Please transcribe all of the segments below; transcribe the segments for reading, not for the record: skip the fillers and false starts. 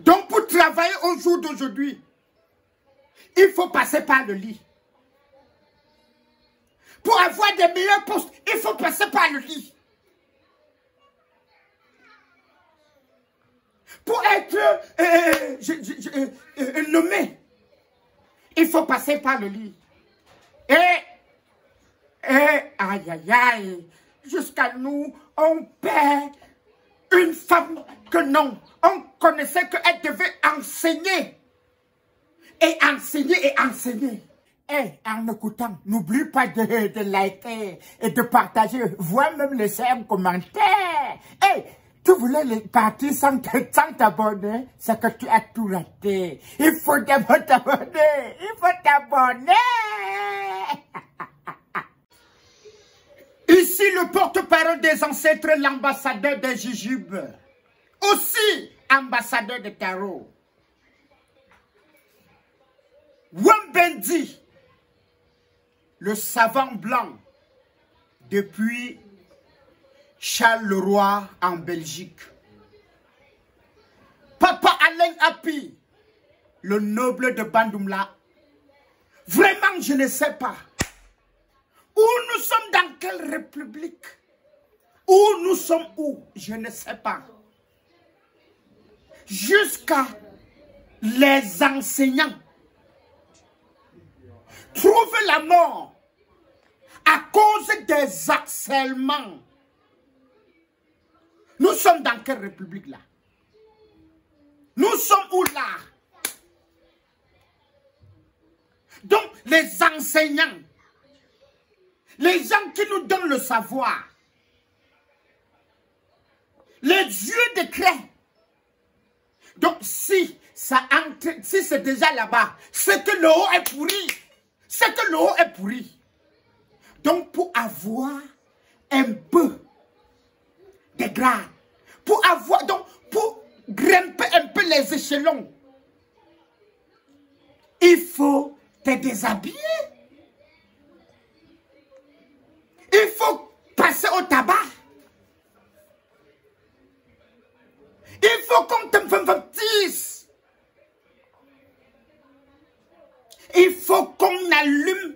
Donc pour travailler au jour d'aujourd'hui, il faut passer par le lit. Pour avoir des meilleurs postes, il faut passer par le lit. Pour être nommé, il faut passer par le lit. Aïe, aïe, aïe, jusqu'à nous, on perd une femme que non, on connaissait qu'elle devait enseigner. Et enseigner et enseigner. Et en écoutant, n'oublie pas de liker et de partager, voire même laisser un commentaire. Et tu voulais partir sans t'abonner, c'est que tu as tout raté. Il faut d'abord t'abonner. Il faut t'abonner. Ici, le porte-parole des ancêtres, l'ambassadeur des jujubes. Aussi, ambassadeur de tarot. Wambendi, le savant blanc, depuis Charles le Roi en Belgique. Papa Alain Api, le noble de Bandoumla. Vraiment, je ne sais pas. Où nous sommes, dans quelle république? Où nous sommes, où? Je ne sais pas. Jusqu'à les enseignants trouvent la mort à cause des harcèlements. Nous sommes dans quelle république là? Nous sommes où là? Donc les enseignants, les gens qui nous donnent le savoir, les dieux décrets. Donc si ça entre, si c'est déjà là-bas, c'est que le haut est pourri. C'est que le haut est pourri. Donc pour avoir un peu de grade, pour avoir, donc pour grimper un peu les échelons, il faut te déshabiller. Il faut passer au tabac. Il faut qu'on te baptise. Il faut qu'on allume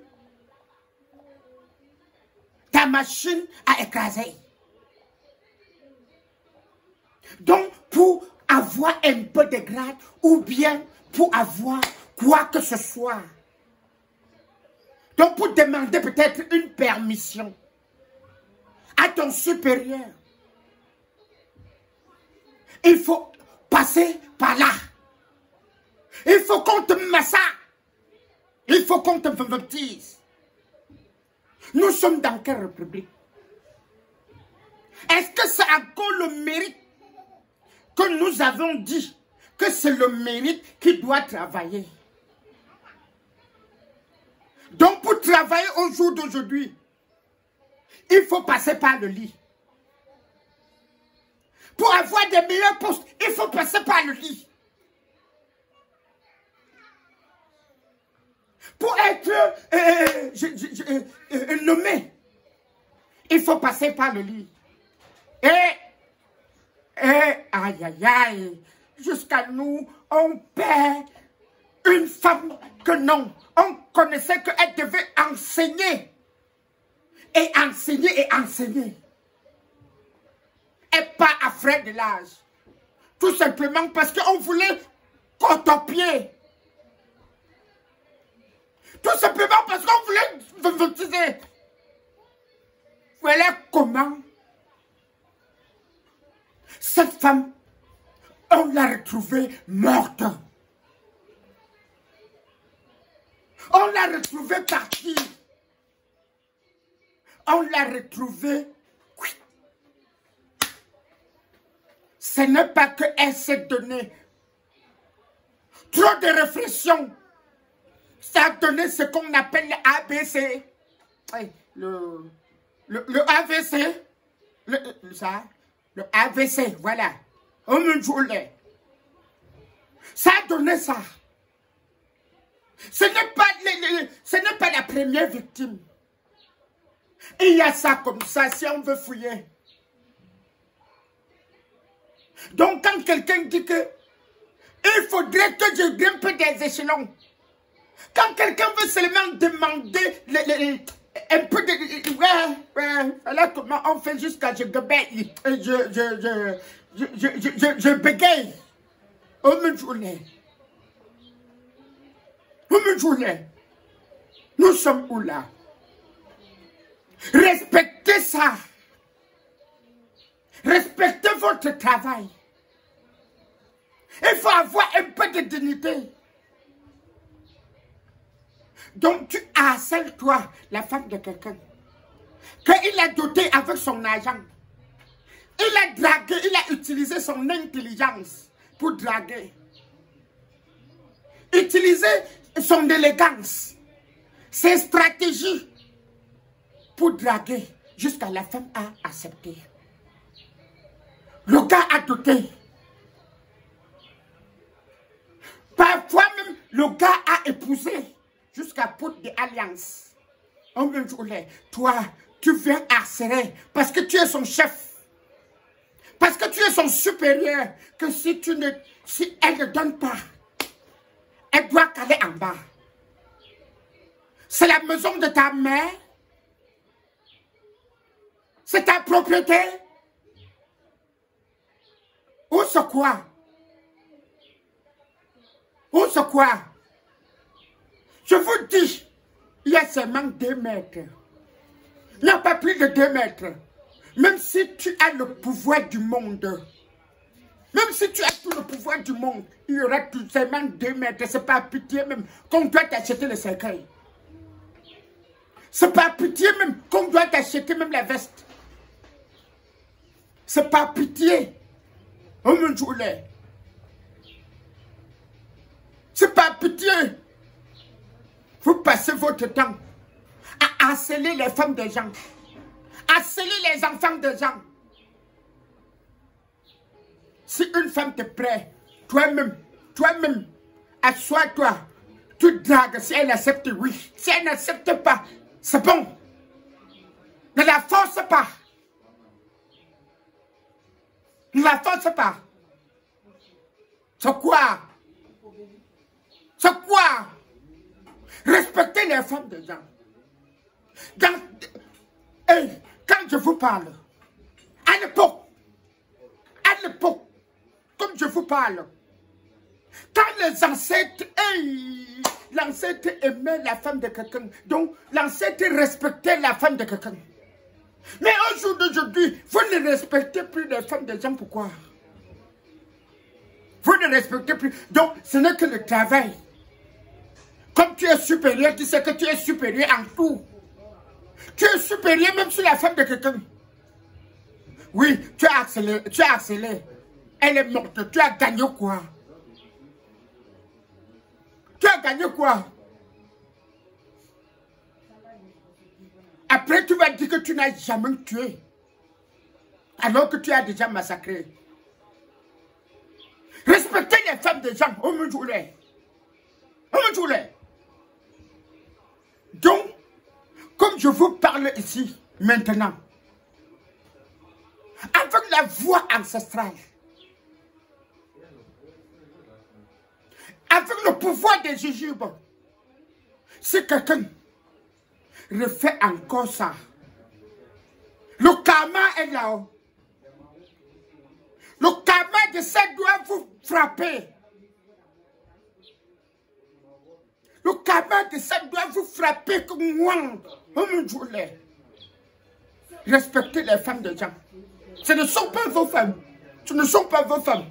ta machine à écraser. Donc, pour avoir un peu de grade ou bien pour avoir quoi que ce soit. Donc, pour demander peut-être une permission à ton supérieur, il faut passer par là. Il faut qu'on te massacre. Il faut qu'on te baptise. Nous sommes dans quelle république? Est-ce que c'est encore le mérite que nous avons dit que c'est le mérite qui doit travailler? Donc pour travailler au jour d'aujourd'hui, il faut passer par le lit. Pour avoir des meilleurs postes, il faut passer par le lit. Pour être nommé, il faut passer par le lit. Aïe, aïe, aïe, jusqu'à nous, on perd une femme que non, on connaissait qu'elle devait enseigner. Et enseigner et enseigner. Et pas à frais de l'âge. Tout simplement parce qu'on voulait cotopier. Tout simplement parce qu'on voulait baptiser. Voilà comment cette femme, on l'a retrouvée morte. On l'a retrouvée partie. On l'a retrouvée. Ce n'est pas qu'elle s'est donné trop de réflexion. Ça a donné ce qu'on appelle l'ABC. Le AVC. Le AVC, voilà. Ça a donné ça. Ce n'est pas la première victime. Il y a ça comme ça, si on veut fouiller. Donc, quand quelqu'un dit que faudrait que je grimpe des échelons. Quand quelqu'un veut seulement demander un peu de... Ouais, alors comment on fait jusqu'à je bégaye. Oh, mon joulet. Oh, mon joulet. Nous sommes où là? Respectez ça. Respectez votre travail. Il faut avoir un peu de dignité. Donc tu harcèles toi, la femme de quelqu'un, qu'il a doté avec son argent. Il a dragué, il a utilisé son intelligence pour draguer. Utiliser son élégance, ses stratégies pour draguer, jusqu'à la femme a accepté. Le gars a doté. Parfois même, le gars a épousé jusqu'à pour des alliances. On me dit, toi, tu viens harceler parce que tu es son chef. Parce que tu es son supérieur. Que si elle ne donne pas, elle doit caler en bas. C'est la maison de ta mère. C'est ta propriété. Ou c'est quoi? Ou c'est quoi? Je vous dis, il y a seulement 2 mètres. Il n'y a pas plus de 2 mètres. Même si tu as le pouvoir du monde, même si tu as tout le pouvoir du monde, il y aura tout seulement 2 mètres. C'est pas pitié même qu'on doit t'acheter le cercueil. C'est pas pitié même qu'on doit t'acheter même la veste. C'est pas pitié. Oh mon Dieu. C'est pas pitié. Vous passez votre temps à harceler les femmes des gens, harceler les enfants des gens. Si une femme te plaît, toi-même, assois-toi, tu dragues. Si elle accepte, oui. Si elle n'accepte pas, c'est bon. Ne la force pas. Ne la force pas. C'est quoi? C'est quoi? Respectez les femmes des gens. Quand je vous parle, à l'époque, comme je vous parle, quand les ancêtres, l'ancêtre aimait la femme de quelqu'un, donc l'ancêtre respectait la femme de quelqu'un. Mais au jour d'aujourd'hui, vous ne respectez plus les femmes des gens, pourquoi? Vous ne respectez plus, donc ce n'est que le travail. Comme tu es supérieur, tu sais que tu es supérieur en tout. Tu es supérieur même sur la femme de quelqu'un. Oui, tu as harcelé. Elle est morte. Tu as gagné quoi? Tu as gagné quoi? Après, tu vas dire que tu n'as jamais tué. Alors que tu as déjà massacré. Respectez les femmes des gens. On me jouait. Donc, comme je vous parle ici, maintenant, avec la voix ancestrale, avec le pouvoir des jujubes, si quelqu'un refait encore ça, le karma est là-haut. Le karma de ça doit vous frapper. Le karma de ça doit vous frapper comme moi. Oh mon Dieu. Respectez les femmes des gens. Ce ne sont pas vos femmes. Ce ne sont pas vos femmes.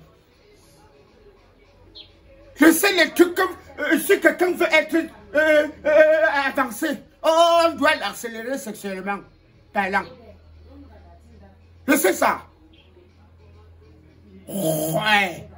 Je sais les trucs comme si quelqu'un veut être avancé. Oh, on doit l'accélérer sexuellement parlant. Je sais ça. Ouais.